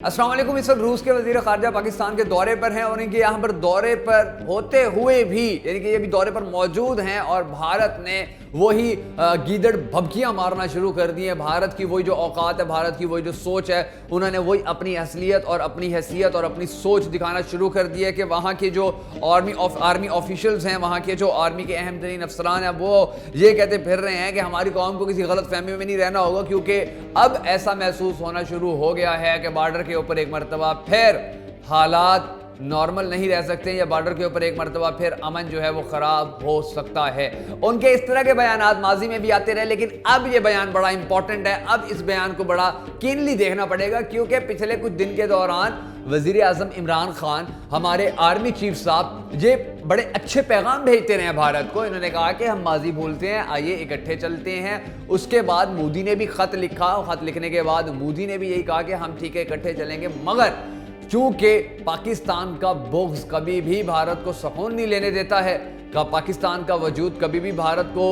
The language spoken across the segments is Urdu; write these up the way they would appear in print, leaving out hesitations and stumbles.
السلام علیکم۔ اس وقت روس کے وزیر خارجہ پاکستان کے دورے پر ہیں اور ان کے یہاں پر دورے پر ہوتے ہوئے بھی یعنی کہ یہ بھی دورے پر موجود ہیں اور بھارت نے وہی گیدڑ بھبکیاں مارنا شروع کر دی ہیں۔ بھارت کی وہی جو اوقات ہے، بھارت کی وہی جو سوچ ہے، انہوں نے وہی اپنی اصلیت اور اپنی حیثیت اور اپنی سوچ دکھانا شروع کر دی ہے کہ وہاں کے جو آرمی آفیشلز ہیں، وہاں کے جو آرمی کے اہم ترین افسران ہیں، وہ یہ کہتے پھر رہے ہیں کہ ہماری قوم کو کسی غلط فہمی میں نہیں رہنا ہوگا، کیونکہ اب ایسا محسوس ہونا شروع ہو گیا ہے کہ بارڈر کے اوپر ایک مرتبہ پھر حالات نارمل نہیں رہ سکتے، یا بارڈر کے اوپر ایک مرتبہ پھر امن جو ہے وہ خراب ہو سکتا ہے۔ ان کے اس طرح کے بیانات ماضی میں بھی آتے رہے، لیکن اب یہ بیان بڑا امپورٹنٹ ہے۔ اب اس بیان کو بڑا کینلی دیکھنا پڑے گا، کیونکہ پچھلے کچھ دن کے دوران وزیر اعظم عمران خان، ہمارے آرمی چیف صاحب، یہ بڑے اچھے پیغام بھیجتے رہے ہیں بھارت کو۔ انہوں نے کہا کہ ہم ماضی بھولتے ہیں، آئیے اکٹھے چلتے ہیں۔ اس کے بعد مودی نے بھی خط لکھا، خط لکھنے کے بعد مودی نے بھی یہی کہا کہ ہم ٹھیک ہے اکٹھے چلیں گے، مگر چونکہ پاکستان کا بغض کبھی بھی بھارت کو سکون نہیں لینے دیتا ہے، پاکستان کا وجود کبھی بھی بھارت کو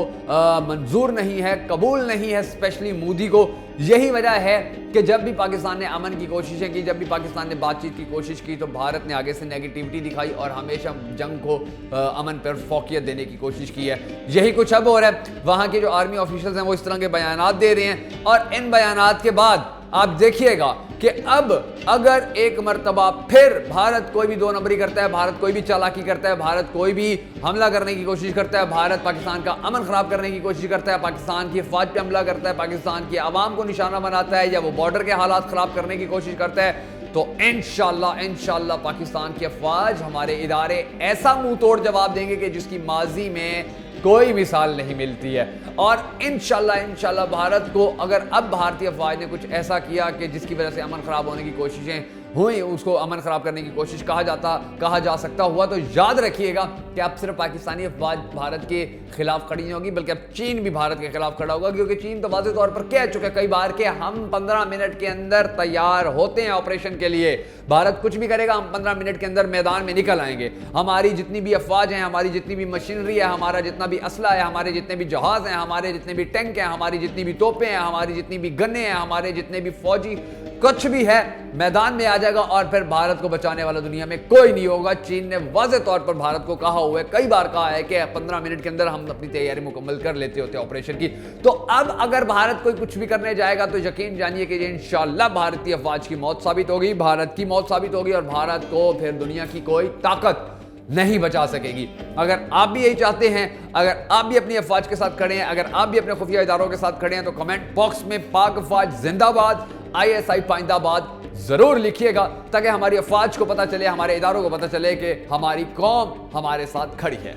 منظور نہیں ہے، قبول نہیں ہے، اسپیشلی مودی کو۔ یہی وجہ ہے کہ جب بھی پاکستان نے امن کی کوششیں کی، جب بھی پاکستان نے بات چیت کی کوشش کی، تو بھارت نے آگے سے نیگیٹیوٹی دکھائی اور ہمیشہ جنگ کو امن پر فوقیت دینے کی کوشش کی ہے۔ یہی کچھ اب ہو رہا ہے۔ وہاں کے جو آرمی آفیشلز ہیں وہ اس طرح کے بیانات دے رہے ہیں، اور ان بیانات کے بعد آپ دیکھیے گا کہ اب اگر ایک مرتبہ پھر بھارت کوئی بھی دو نمبری کرتا ہے، بھارت کوئی بھی چالاکی کرتا ہے، بھارت کوئی بھی حملہ کرنے کی کوشش کرتا ہے، بھارت پاکستان کا امن خراب کرنے کی کوشش کرتا ہے، پاکستان کی افواج پہ حملہ کرتا ہے، پاکستان کی عوام کو نشانہ بناتا ہے، یا وہ بارڈر کے حالات خراب کرنے کی کوشش کرتا ہے، تو انشاءاللہ پاکستان کی افواج، ہمارے ادارے ایسا منہ توڑ جواب دیں گے کہ جس کی ماضی میں کوئی مثال نہیں ملتی ہے۔ اور انشاءاللہ بھارت کو، اگر اب بھارتی افواج نے کچھ ایسا کیا کہ جس کی وجہ سے امن خراب ہونے کی کوششیں ہوئی، اس کو امن خراب کرنے کی کوشش کہا جا سکتا ہوا، تو یاد رکھیے گا کہ اب صرف پاکستانی افواج بھارت کے خلاف کھڑی نہیں ہوگی، بلکہ اب چین بھی بھارت کے خلاف کھڑا ہوگا، کیونکہ چین تو واضح طور پر کہہ چکا ہے کئی بار کہ ہم 15 منٹ کے اندر تیار ہوتے ہیں آپریشن کے لیے۔ بھارت کچھ بھی کرے گا، ہم 15 منٹ کے اندر میدان میں نکل آئیں گے۔ ہماری جتنی بھی افواج ہیں، ہماری جتنی بھی مشینری ہے، ہمارا جتنا بھی اسلحہ ہے، ہمارے جتنے بھی جہاز ہیں، ہمارے جتنے بھی ٹینک ہیں، ہماری جتنی بھی توپیں ہیں، ہماری جتنی بھی گنیں ہیں، ہمارے جتنے بھی فوجی کچھ بھی ہے، میدان میں آ جائے گا، اور پھر بھارت کو بچانے والا دنیا میں کوئی نہیں ہوگا۔ چین نے واضح طور پر بھارت کو کہا ہوا ہے، کئی بار کہا ہے کہ 15 منٹ کے اندر ہم اپنی تیاری مکمل کر لیتے ہوتے آپریشن کی۔ تو اب اگر بھارت کوئی کچھ بھی کرنے جائے گا تو یقین جانیے کہ یہ انشاءاللہ بھارتی افواج کی موت ثابت ہوگی، بھارت کی موت ثابت ہوگی، اور بھارت کو پھر دنیا کی کوئی طاقت نہیں بچا سکے گی۔ اگر آپ بھی یہی چاہتے ہیں، اگر آپ بھی اپنی افواج کے ساتھ کھڑے ہیں، اگر آپ بھی اپنے خفیہ اداروں کے ساتھ کھڑے ہیں، تو کمنٹ باکس میں پاک افواج زندہ باد، ISI پائندہ آباد ضرور لکھیے گا، تاکہ ہماری افواج کو پتہ چلے، ہمارے اداروں کو پتہ چلے کہ ہماری قوم ہمارے ساتھ کھڑی ہے۔